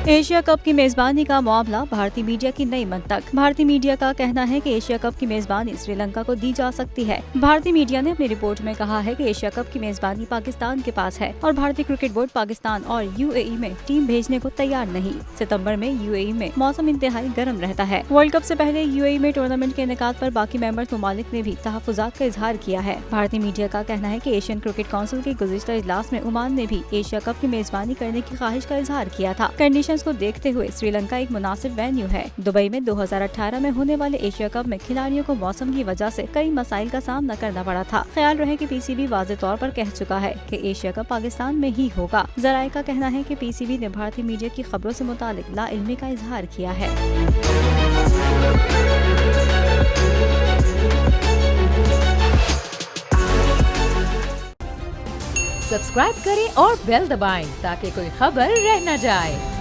Asia cup की मेजबानी का मामला, भारतीय मीडिया की नई मंतक। भारतीय मीडिया का कहना है कि एशिया कप की मेजबानी श्रीलंका को दी जा सकती है। भारतीय मीडिया ने अपनी रिपोर्ट में कहा है कि एशिया कप की मेजबानी पाकिस्तान के पास है और भारतीय क्रिकेट बोर्ड पाकिस्तान और यूएई में टीम भेजने को तैयार नहीं। सितंबर में यूएई में मौसम इंतहाई गर्म रहता है। वर्ल्ड कप से पहले यूएई में टूर्नामेंट के इनेकाद पर बाकी मेंबर ममालिक ने भी तहफुजात का इजहार किया है। भारतीय मीडिया का कहना है कि एशियन क्रिकेट काउंसिल के गुज़िश्ता इजलास में ओमान ने भी एशिया कप की मेजबानी करने की ख्वाहिश का इजहार किया था। कंडीशंस को देखते हुए श्रीलंका एक मुनासिब वेन्यू है। दुबई में 2018 में होने वाले एशिया कप में खिलाड़ियों को मौसम की वजह से कई मसाइल का सामना करना पड़ा था। ख्याल रहे कि पीसीबी वाज़ेह तौर पर कह चुका है कि एशिया कप पाकिस्तान में ही होगा। जराये का कहना है कि पीसीबी ने भारतीय मीडिया की खबरों से मुतालिक लाइल्मी का इजहार किया है। सब्सक्राइब करें और बेल दबाएं ताकि कोई खबर रह न जाए।